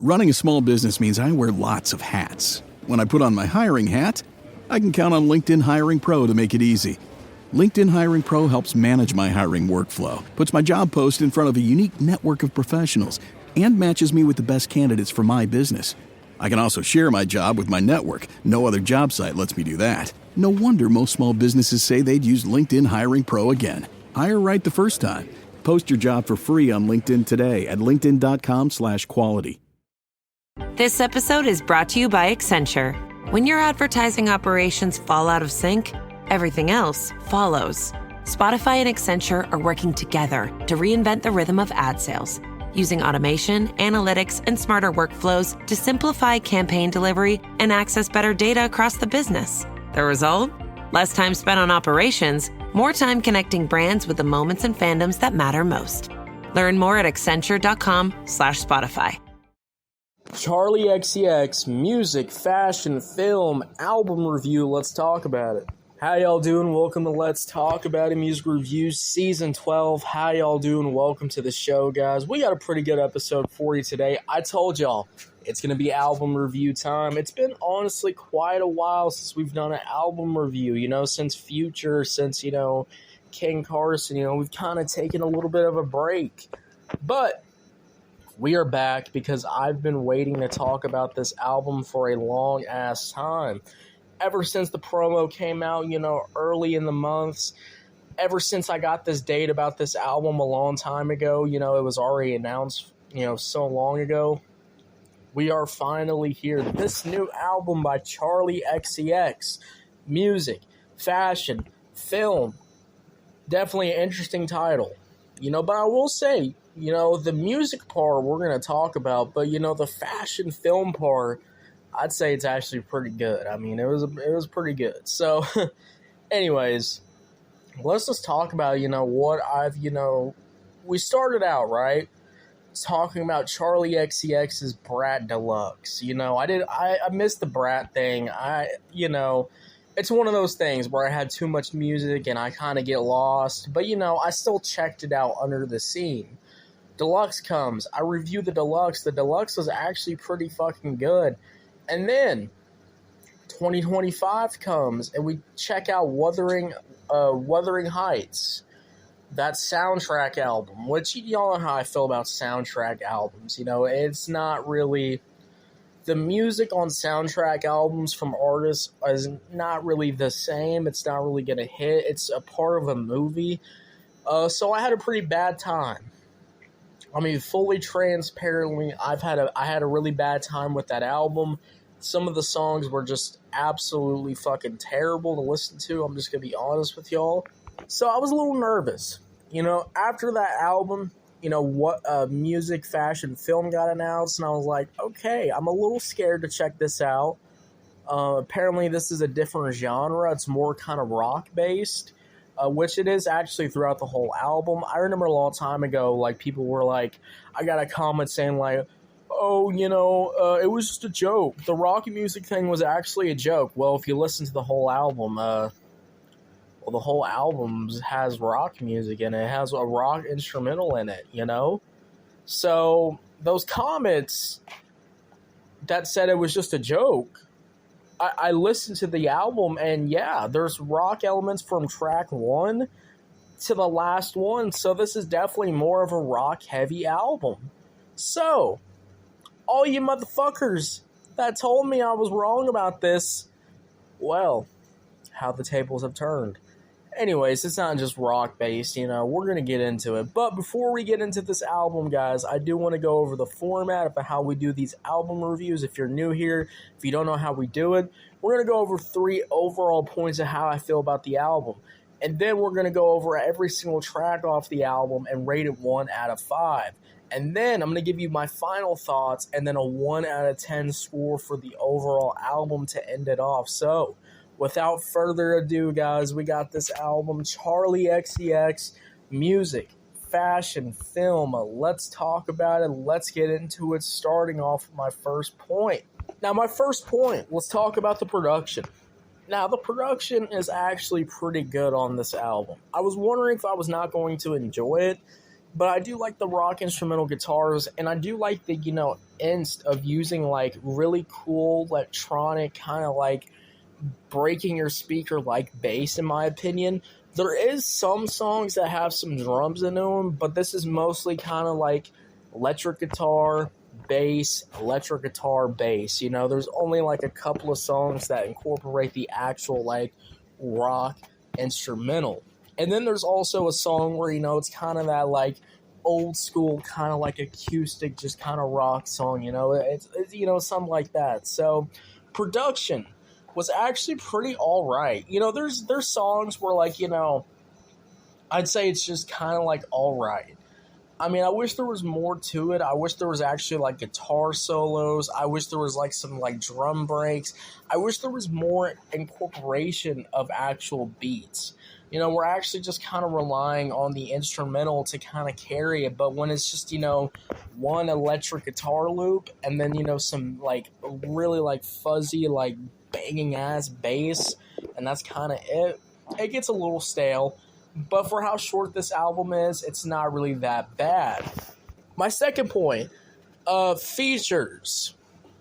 Running a small business means I wear lots of hats. When I put on my hiring hat, I can count on LinkedIn Hiring Pro to make it easy. LinkedIn Hiring Pro helps manage my hiring workflow, puts my job post in front of a unique network of professionals, and matches me with the best candidates for my business. I can also share my job with my network. No other job site lets me do that. No wonder most small businesses say they'd use LinkedIn Hiring Pro again. Hire right the first time. Post your job for free on LinkedIn today at linkedin.com/quality. This episode is brought to you by Accenture. When your advertising operations fall out of sync, everything else follows. Spotify and Accenture are working together to reinvent the rhythm of ad sales, using automation, analytics, and smarter workflows to simplify campaign delivery and access better data across the business. The result? Less time spent on operations, more time connecting brands with the moments and fandoms that matter most. Learn more at accenture.com/Spotify. Charli xcx, music, fashion, film, album review. Let's talk about it. How y'all doing? Welcome to Let's Talk About It Music Reviews Season 12. How y'all doing? Welcome to the show, guys. We got a pretty good episode for you today. I told y'all it's going to be album review time. It's been honestly quite a while since we've done an album review, since Future, since, King Carson, we've kind of taken a little bit of a break. But we are back because I've been waiting to talk about this album for a long-ass time. Ever since the promo came out, early in the months, ever since I got this date about this album a long time ago, it was already announced, so long ago. We are finally here. This new album by Charli xcx, music, fashion, film, definitely an interesting title, but I will say, the music part we're going to talk about, but, the fashion film part, I'd say it's actually pretty good. I mean, it was pretty good. So, anyways, let's just talk about, what I've, we started out, right, talking about Charli xcx's Brat Deluxe. I missed the Brat thing. It's one of those things where I had too much music and I kind of get lost. But, I still checked it out under the scene. Deluxe comes. I review the Deluxe. The Deluxe was actually pretty fucking good. And then 2025 comes, and we check out Wuthering Heights, that soundtrack album, which y'all know how I feel about soundtrack albums. It's not really... The music on soundtrack albums from artists is not really the same. It's not really going to hit. It's a part of a movie. So I had a pretty bad time. I mean, fully transparently, I had a really bad time with that album. Some of the songs were just absolutely fucking terrible to listen to. I'm just going to be honest with y'all. So I was a little nervous. After that album, what music, fashion, film got announced, and I was like, okay, I'm a little scared to check this out. Apparently this is a different genre. It's more kind of rock-based. Which it is actually throughout the whole album. I remember a long time ago, people were like, I got a comment saying oh, it was just a joke. The rock music thing was actually a joke. Well, if you listen to the whole album, the whole album has rock music in it. It has a rock instrumental in it, So those comments that said it was just a joke, I listened to the album, and yeah, there's rock elements from track 1 to the last one, so this is definitely more of a rock-heavy album. So, all you motherfuckers that told me I was wrong about this, well, how the tables have turned. Anyways, it's not just rock-based, we're going to get into it. But before we get into this album, guys, I do want to go over the format of how we do these album reviews. If you're new here, if you don't know how we do it, we're going to go over 3 overall points of how I feel about the album. And then we're going to go over every single track off the album and rate it 1 out of 5. And then I'm going to give you my final thoughts and then a 1 out of 10 score for the overall album to end it off. So, without further ado, guys, we got this album, Charli xcx, music, fashion, film. Let's talk about it. Let's get into it, starting off with my first point. Now, my first point, let's talk about the production. Now, the production is actually pretty good on this album. I was wondering if I was not going to enjoy it, but I do like the rock instrumental guitars, and I do like the, inst of using like really cool electronic kind of like breaking your speaker like bass, in my opinion. There is some songs that have some drums into them, but this is mostly kind of like electric guitar, bass, electric guitar, bass. You know, there's only like a couple of songs that incorporate the actual like rock instrumental. And then there's also a song where, you know, it's kind of that like old school kind of like acoustic, just kind of rock song, you know, it's you know, something like that. So production was actually pretty all right. You know, there's songs where like, you know, I'd say it's just kind of like all right. I mean, I wish there was more to it. I wish there was actually like guitar solos. I wish there was like some like drum breaks. I wish there was more incorporation of actual beats. You know, we're actually just kind of relying on the instrumental to kind of carry it. But when it's just, you know, one electric guitar loop and then, you know, some like really like fuzzy, like banging ass bass, and that's kind of it, it gets a little stale. But for how short this album is, it's not really that bad. My second point, features.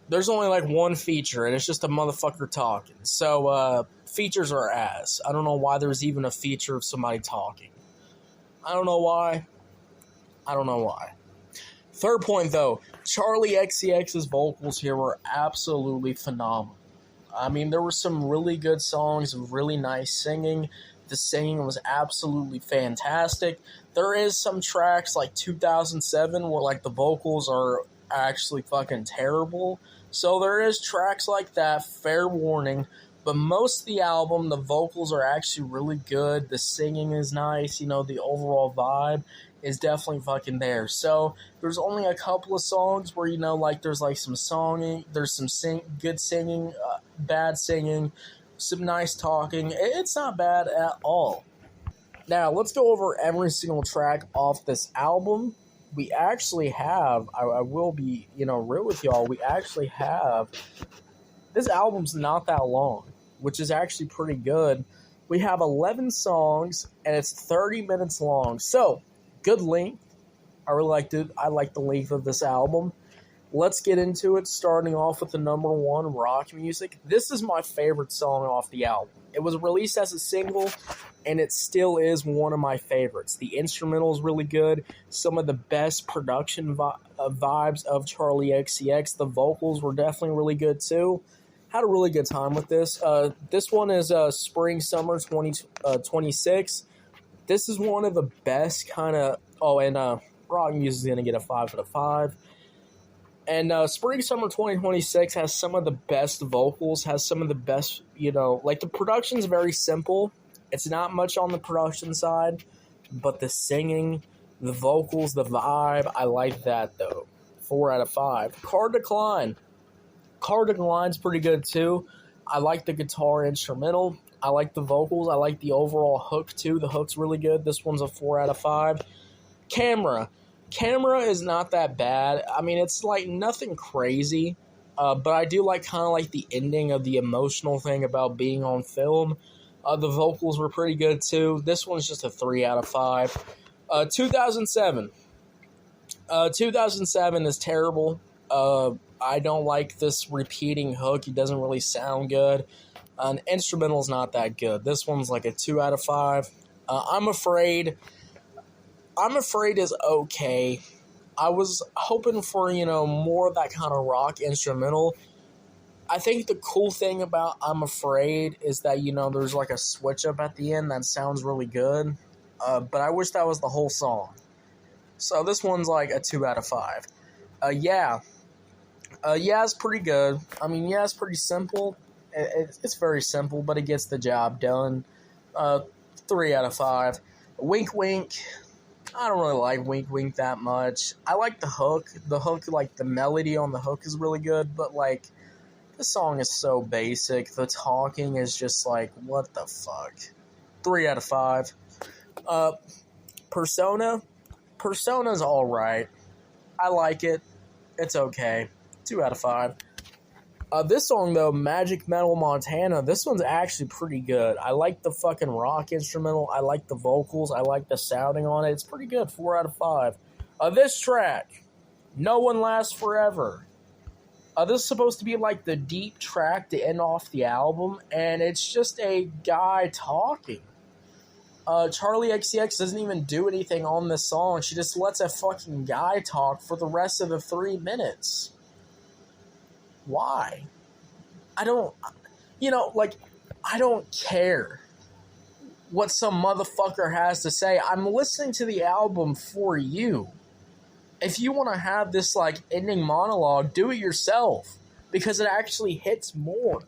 There's only like one feature, and it's just a motherfucker talking. So, features are ass. I don't know why there's even a feature of somebody talking. I don't know why. Third point, though, Charli xcx's vocals here were absolutely phenomenal. I mean, there were some really good songs and really nice singing. The singing was absolutely fantastic. There is some tracks like 2007 where like the vocals are actually fucking terrible. So there is tracks like that, fair warning. But most of the album, the vocals are actually really good. The singing is nice. You know, the overall vibe is definitely fucking there. So there's only a couple of songs where, you know, like there's like some songing, there's some good singing, bad singing, some nice talking. It's not bad at all. Now, let's go over every single track off this album. We actually have, I will be, you know, real with y'all, we actually have, this album's not that long, which is actually pretty good. We have 11 songs, and it's 30 minutes long. So, good length. I like the length of this album. Let's get into it, starting off with the number one, Rock Music. This is my favorite song off the album. It was released as a single, and it still is one of my favorites. The instrumental is really good. Some of the best production vibes of Charli xcx. The vocals were definitely really good, too. Had a really good time with this. This one is Spring Summer 2026. This is one of the best kind of... Oh, and Rock Music is going to get a 5 out of 5. And Spring Summer 2026 has some of the best vocals, has some of the best, you know, like the production's very simple. It's not much on the production side, but the singing, the vocals, the vibe, I like that though. 4 out of 5. Car Decline. Car Decline's pretty good too. I like the guitar instrumental. I like the vocals. I like the overall hook too. The hook's really good. This one's a 4 out of 5. Camera is not that bad. I mean, it's like nothing crazy, but I do like kind of like the ending of the emotional thing about being on film. The vocals were pretty good too. This one's just a 3 out of 5. 2007. 2007 is terrible. I don't like this repeating hook. It doesn't really sound good. An instrumental's not that good. This one's like a 2 out of 5. I'm Afraid is okay. I was hoping for, you know, more of that kind of rock instrumental. I think the cool thing about I'm Afraid is that, you know, there's like a switch up at the end that sounds really good. But I wish that was the whole song. So this one's like a 2 out of 5. Yeah, it's pretty good. I mean, yeah, it's pretty simple. It's very simple, but it gets the job done. 3 out of 5. Wink Wink. I don't really like Wink Wink that much. I like the hook. The hook, like, the melody on the hook is really good, but, like, the song is so basic. The talking is just like, what the fuck? 3 out of 5. Persona. Persona's alright. I like it. It's okay. 2 out of 5. This song, though, Magic Metal Montana, this one's actually pretty good. I like the fucking rock instrumental. I like the vocals. I like the sounding on it. It's pretty good. 4 out of 5. This track, No One Lasts Forever. This is supposed to be like the deep track to end off the album, and it's just a guy talking. Charli xcx doesn't even do anything on this song. She just lets a fucking guy talk for the rest of the 3 minutes. Why? I don't care what some motherfucker has to say. I'm listening to the album for you. If you want to have this, like, ending monologue, do it yourself. Because it actually hits more.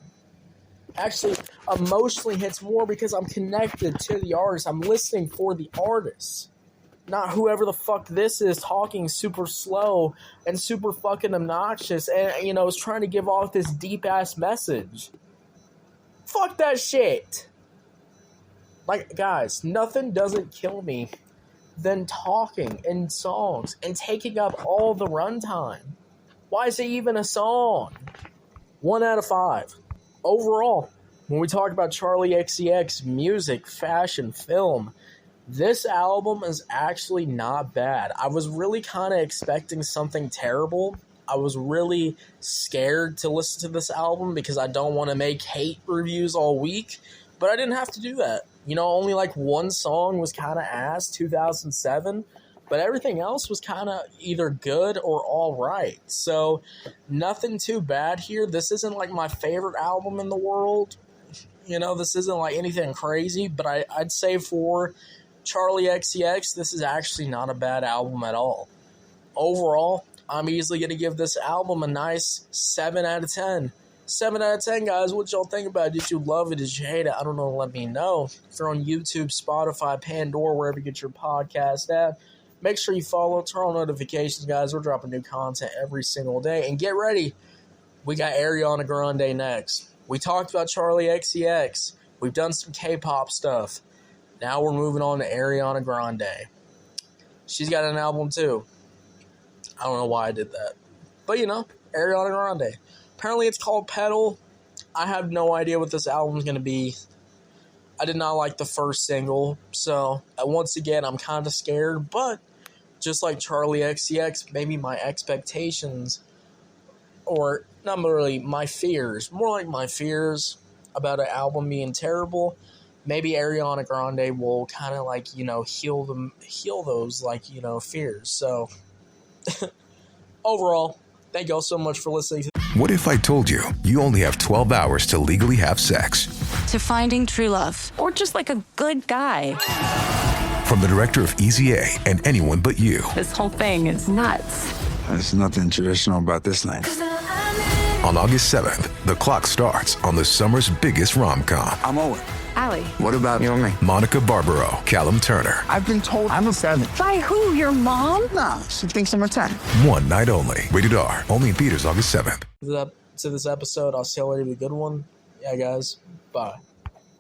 Actually, emotionally hits more because I'm connected to the artist. I'm listening for the artist. Not whoever the fuck this is talking super slow and super fucking obnoxious and, you know, is trying to give off this deep-ass message. Fuck that shit. Like, guys, nothing doesn't kill me than talking in songs and taking up all the runtime. Why is it even a song? 1 out of 5. Overall, when we talk about Charli xcx, music, fashion, film, this album is actually not bad. I was really kind of expecting something terrible. I was really scared to listen to this album because I don't want to make hate reviews all week, but I didn't have to do that. You know, only like one song was kind of ass, 2007, but everything else was kind of either good or all right. So nothing too bad here. This isn't like my favorite album in the world. You know, this isn't like anything crazy, but I'd say for Charli xcx, this is actually not a bad album at all. Overall, I'm easily going to give this album a nice 7 out of 10. 7 out of 10, guys. What y'all think about it? Did you love it? Did you hate it? I don't know. Let me know. If you're on YouTube, Spotify, Pandora, wherever you get your podcast at, make sure you follow, turn on notifications, guys. We're dropping new content every single day. And get ready. We got Ariana Grande next. We talked about Charli xcx. We've done some K-pop stuff. Now we're moving on to Ariana Grande. She's got an album too. I don't know why I did that. But, you know, Ariana Grande. Apparently it's called Pedal. I have no idea what this album is going to be. I did not like the first single. So, once again, I'm kind of scared. But, just like Charli xcx, maybe my expectations, or not really my fears, more like my fears about an album being terrible, maybe Ariana Grande will kind of like, you know, heal those, like, you know, fears. So, overall, thank y'all so much for listening to. What if I told you you only have 12 hours to legally have sex? To finding true love. Or just like a good guy. From the director of Easy A and Anyone But You. This whole thing is nuts. There's nothing traditional about this night. On August 7th, the clock starts on the summer's biggest rom-com. I'm Owen. Allie. What about you and me? Monica Barbaro, Callum Turner. I've been told I'm a 7. By who? Your mom? Nah, she thinks I'm a 10. One night only. Rated R. Only in theaters August 7th. To this episode. I'll see you later. Have a good one. Yeah, guys. Bye.